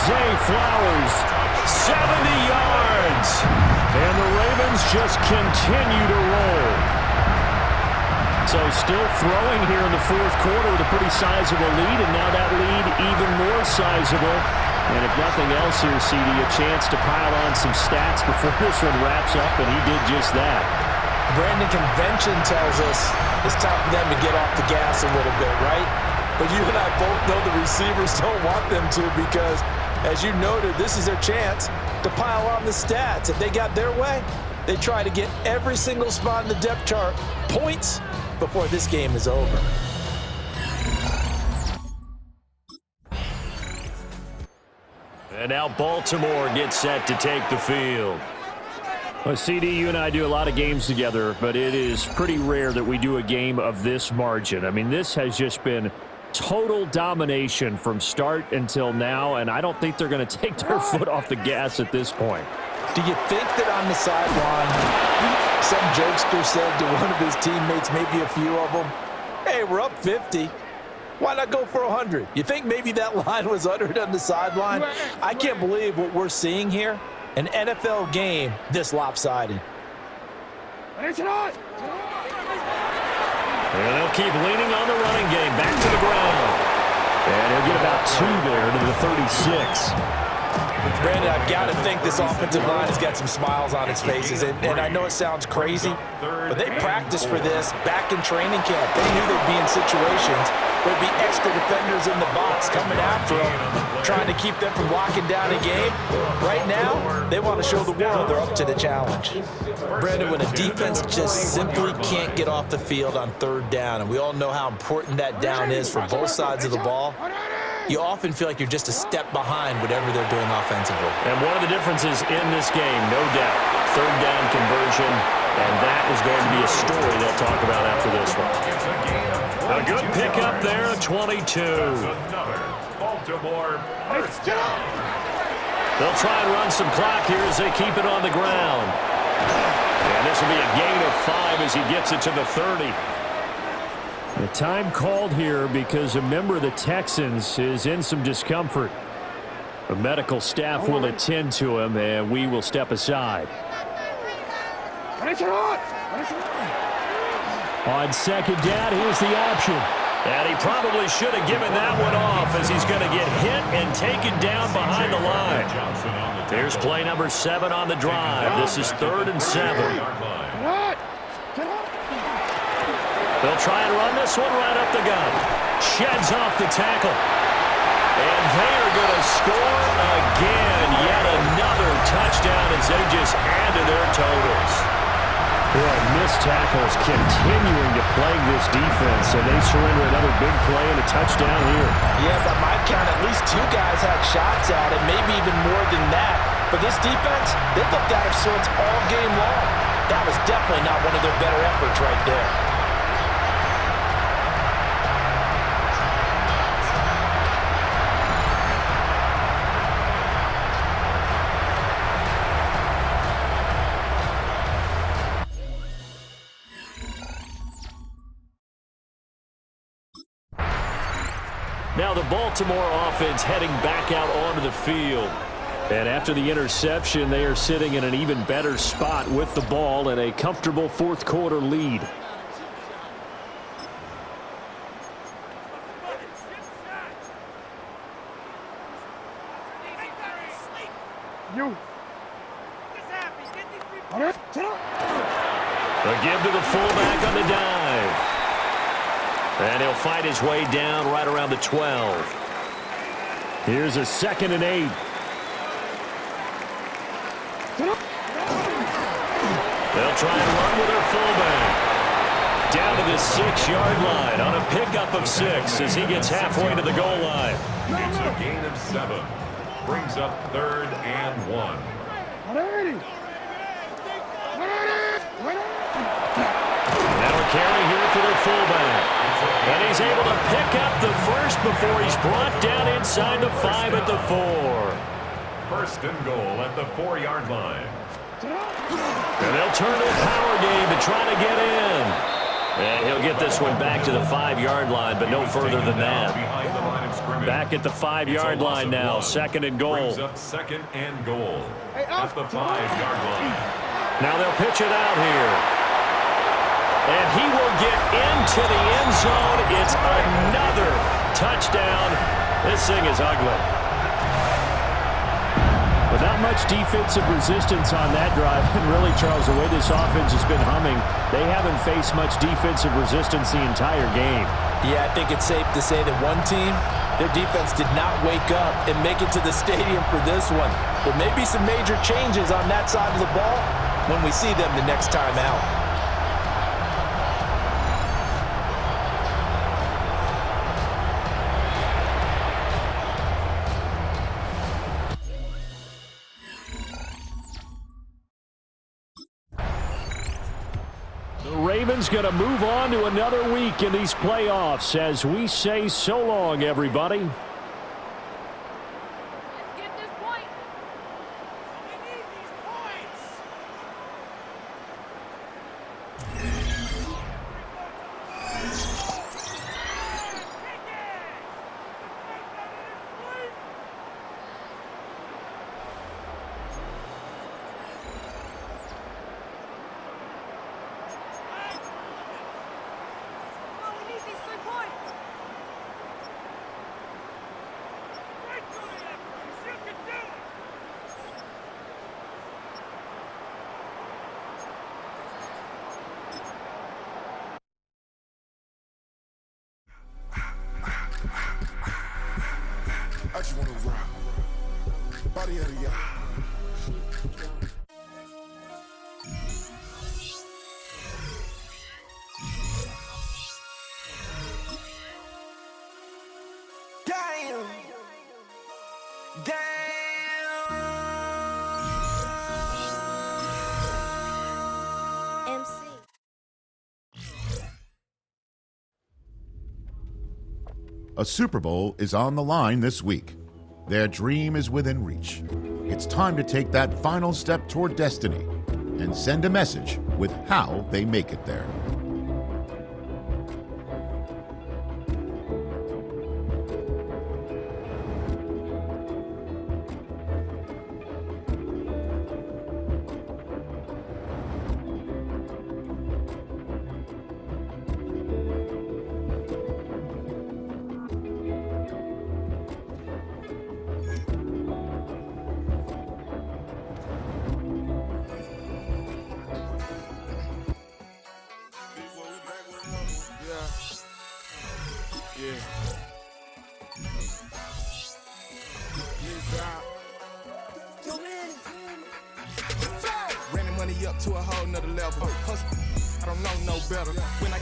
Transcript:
Zay Flowers, 70 yards. And the Ravens just continue to roll. So still throwing here in the fourth quarter with a pretty sizable lead, and now that lead even more sizable. And if nothing else here, CD, a chance to pile on some stats before this one wraps up, and he did just that. Brandon, convention tells us it's time for them to get off the gas a little bit, right? But you and I both know the receivers don't want them to because, as you noted, this is their chance to pile on the stats. If they got their way, they try to get every single spot in the depth chart points before this game is over. And now Baltimore gets set to take the field. Well, CD, you and I do a lot of games together, but it is pretty rare that we do a game of this margin. I mean, this has just been total domination from start until now, and I don't think they're going to take their foot off the gas at this point. Do you think that on the sideline, some jokester said to one of his teammates, maybe a few of them, hey, we're up 50. Why not go for 100? You think maybe that line was uttered on the sideline? I can't believe what we're seeing here. An NFL game this lopsided. And they'll keep leaning on the running game. Back to the ground. And he'll get about 2 there to the 36. Brandon, I've got to think this offensive line has got some smiles on its faces. And I know it sounds crazy, but they practiced for this back in training camp. They knew they'd be in situations where there'd be extra defenders in the box coming after them, trying to keep them from locking down a game. Right now, they want to show the world they're up to the challenge. Brandon, when a defense just simply can't get off the field on third down, and we all know how important that down is for both sides of the ball, you often feel like you're just a step behind whatever they're doing offensively. And one of the differences in this game, no doubt, third down conversion, and that is going to be a story they'll talk about after this one. A good pickup there, 22. Baltimore first down. They'll try and run some clock here as they keep it on the ground. And this will be a gain of 5 as he gets it to the 30. The time called here because a member of the Texans is in some discomfort. The medical staff will attend to him, and we will step aside. On second down, here's the option. And he probably should have given that one off as he's going to get hit and taken down behind the line. Here's play number 7 on the drive. This is 3rd and 7. They'll try and run this one right up the gut. Sheds off the tackle. And they are going to score again. Yet another touchdown as they just add to their totals. Boy, missed tackles continuing to plague this defense, and they surrender another big play and a touchdown here. Yeah, by my count, at least 2 guys had shots at it, maybe even more than that. But this defense, they looked out of sorts all game long. That was definitely not one of their better efforts right there. Now the Baltimore offense heading back out onto the field. And after the interception, they are sitting in an even better spot with the ball and a comfortable fourth quarter lead. A give to the fullback on the dive. And he'll fight his way down right around the 12. Here's a 2nd and 8. They'll try and run with their fullback. Down to the 6-yard line on a pickup of 6 as he gets halfway to the goal line. It's a gain of 7. Brings up 3rd and 1. Now a carry here for their fullback. And he's able to pick up the first before he's brought down inside the 5 at the 4. 1st and goal at the 4-yard line. And they'll turn to a power game to try to get in. And he'll get this one back to the 5-yard line, but no further than that. Behind the line of scrimmage. scrimmage. Back at the 5-yard line now, 2nd and goal. Brings up 2nd and goal at the 5-yard line. Now they'll pitch it out here. And he will get into the end zone. It's another touchdown. This thing is ugly. But not much defensive resistance on that drive. And really, Charles, the way this offense has been humming, they haven't faced much defensive resistance the entire game. Yeah, I think it's safe to say that one team, their defense did not wake up and make it to the stadium for this one. There may be some major changes on that side of the ball when we see them the next time out. The Ravens going to move on to another week in these playoffs as we say so long, everybody. Let's get this point. We need these points. Oh, we need these 3 points. Right to the effort. You can do it. I just wanna rock. Body of the y'all. Damn. MC. A Super Bowl is on the line this week. Their dream is within reach. It's time to take that final step toward destiny and send a message with how they make it there. Yeah. Running money up to a whole nother level. Hustle, I don't know no better. When I